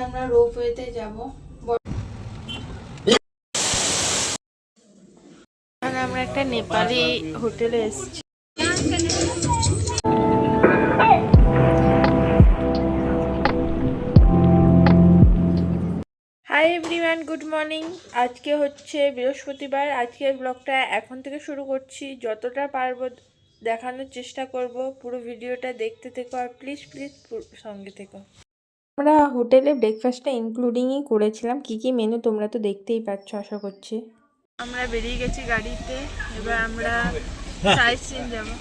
আমরা রোপওয়েতে যাব। আমরা একটা নেপালি হোটেলে এসেছি। Hi everyone, good morning. আজকে হচ্ছে বৃহস্পতিবার। আজকের ব্লগটা এখন থেকে শুরু করছি। যতটা পারবো দেখানোর চেষ্টা করব। পুরো ভিডিওটা দেখতে থেকো আর প্লিজ সঙ্গে থেকো। আমরা হোটেলে ব্রেকফাস্টটা ইনক্লুডিংই করেছিলাম। কি কি মেনু তোমরা তো দেখতেই পাচ্ছ আশা করছি। আমরা বেরিয়ে গেছি গাড়িতে। এবার আমরা সাইট সিন যাবো।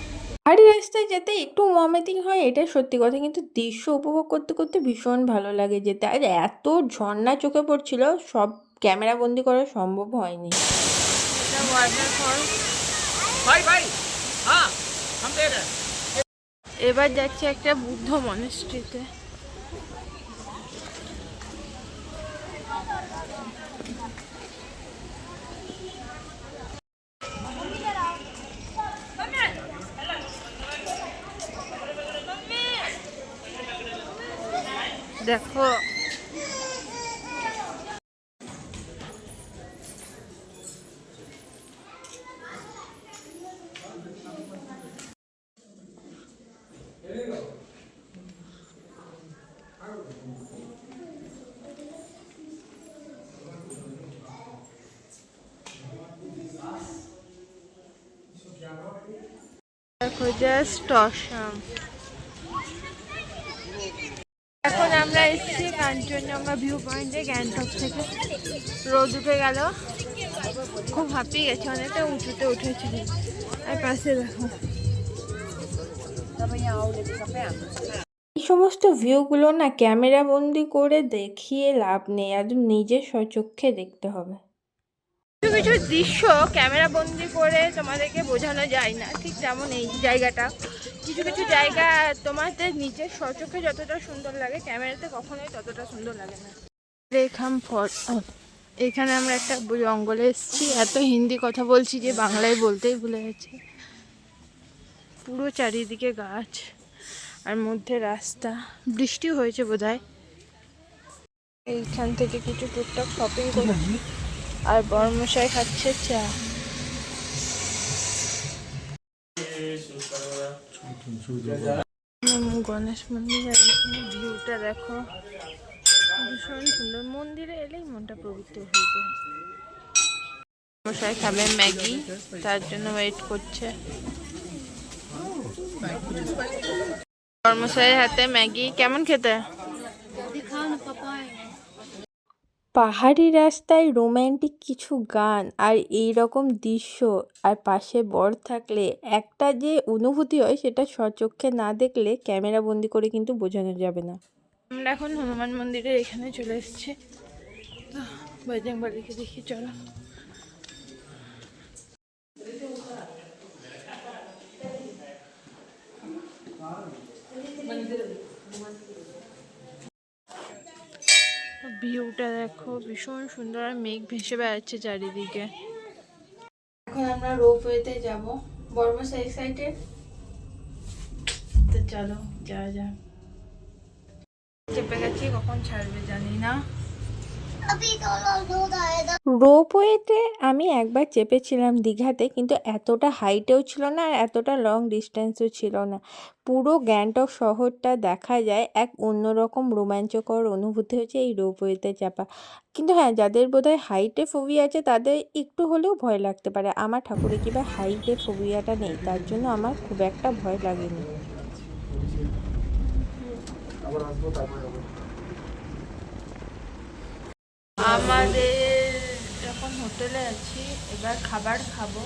পাহাড়ি রাস্তায় যেতে একটু ওয়ামিটিং হয়, এটা সত্যি কথা, কিন্তু দৃশ্য উপভোগ করতে করতে ভীষণ ভালো লাগে যেতে। আর এত ঝর্ণা চোখে পড়ছিল, সব ক্যামেরা বন্দি করা সম্ভব হয়নি। এটা ওয়াটারফল। এবার যাচ্ছে একটা বুদ্ধ মনেস্ট্রিতে। দেখো জাস্ট অসাম। এখন আমরা এসেছি কাঞ্চনজঙ্ঘা ভিউ পয়েন্টে গ্যাংটক থেকে। রোদ উঠে গেল, খুব হাঁপিয়ে গেছে, অনেকটা উঁচুতে উঠেছি। আর পাশে দেখো এই সমস্ত ভিউগুলো না ক্যামেরা বন্দি করে দেখিয়ে লাভ নেই, একদম নিজের স্বচক্ষে দেখতে হবে। কিছু কিছু দৃশ্য ক্যামেরা বন্দি করে তোমাদেরকে বোঝানো যায় না, ঠিক যেমন এই জায়গাটা। কিছু কিছু জায়গা তোমাদের নিজের স্বচক্ষে যতটা সুন্দর লাগে, ক্যামেরাতে কখনোই ততটা সুন্দর লাগে না। এখানে আমরা একটা জঙ্গলে এসেছি। এত হিন্দি কথা বলছি যে বাংলায় বলতেই ভুলে গেছি। পুরো চারিদিকে গাছ আর মধ্যে রাস্তা। বৃষ্টি হয়েছে বোধহয়। এইখান থেকে কিছু টুকটাক শপিং করছি আর বড়মশাই খাচ্ছে চা। গণেশ মন্দির, আর এখানে ভিউটা দেখো, ভীষণ সুন্দর। মন্দিরে এলেই মনটা পবিত্র হয়ে যায়। মশাই খাবে ম্যাগি, তার জন্য ওয়েট করছে। কর্মশাইয়ের হাতে ম্যাগি। কেমন খেতে? পাহাড়ি রাস্তায় রোম্যান্টিক কিছু গান আর এই রকম দৃশ্য আর পাশে বর থাকলে একটা যে অনুভূতি হয়, সেটা স্বচক্ষে না দেখলে ক্যামেরা বন্দি করে কিন্তু বোঝানো যাবে না। আমরা এখন হনুমান মন্দিরের এখানে চলে এসেছি। বজরংবলীকে দেখি, চলো। ভিউটা দেখো, ভীষণ সুন্দর। আর মেঘ ভেসে বেড়াচ্ছে চারিদিকে। এখন আমরা রোপওয়েতে যাব। বড়মশাই এক্সাইটেড, তো চলো যাওয়া যাক। চেপে গেছি, কখন ছাড়বে জানি না। রোপওয়েতে আমি একবার চেপেছিলাম দীঘাতে, কিন্তু এতটা হাইটেও ছিল না আর এতটা লং ডিস্টেন্সও ছিল না। পুরো গ্যাংটক শহরটা দেখা যায়। এক অন্যরকম রোমাঞ্চকর অনুভূতি হচ্ছে এই রোপওয়েতে চাপা। কিন্তু হ্যাঁ, যাদের বোধহয় হাইটে ফোবিয়া আছে তাদের একটু হলেও ভয় লাগতে পারে। আমার ঠাকুরের কি বা হাইটে ফোবিয়াটা নেই, তার জন্য আমার খুব একটা ভয় লাগেনি। আমাদের যখন হোটেলে আছি, এবার খাবার খাবো।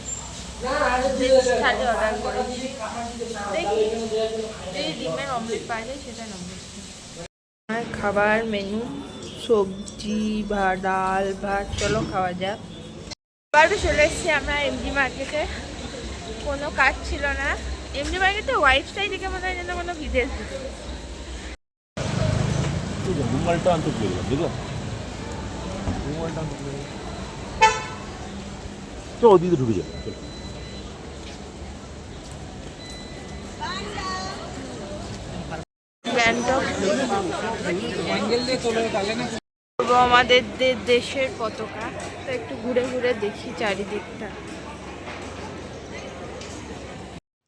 থালি অর্ডার করেছি, দেখি যদি ডিমের অমলেট পাওয়া যায় সেটা নেবো। আমার খাবার মেনু সবজি, ভাত, ডাল, ভাত। চলো খাওয়া যাক। এবারে চলে এসেছি আমরা এমজি মার্কেটে। কোনো কাজ ছিল না। এমজি মার্কেটে হোয়াইট স্টাইল দেখে মনে হয় যেন কোনো বিদেশ। অদিতে ঢুকে যায়। গ্যাংটক আমাদের দেশের পতাকা, তো একটু ঘুরে ঘুরে দেখি চারিদিকটা।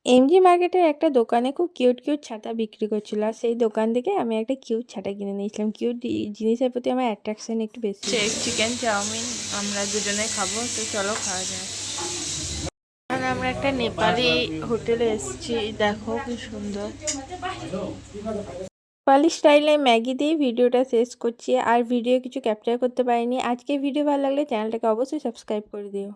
এমজি মার্কেটের একটা দোকানে খুব কিউট কিউট ছাতা বিক্রি করছিল, আর সেই দোকান থেকে আমি একটা কিউট ছাতা কিনে নিয়েছিলাম। কিউট জিনিসের প্রতি আমার অ্যাট্রাকশন একটু বেশি। চিকেন চাউমিন আমরা দুজনে খাবো, তো চলো খাওয়া যায়। এখানে আমরা একটা নেপালি হোটেলে এসেছি, দেখো কি সুন্দর। নেপালি স্টাইলে ম্যাগি দিয়ে ভিডিওটা শেষ করছি, আর ভিডিও কিছু ক্যাপচার করতে পারিনি। আজকে ভিডিও ভালো লাগলে চ্যানেলটাকে অবশ্যই সাবস্ক্রাইব করে দিও।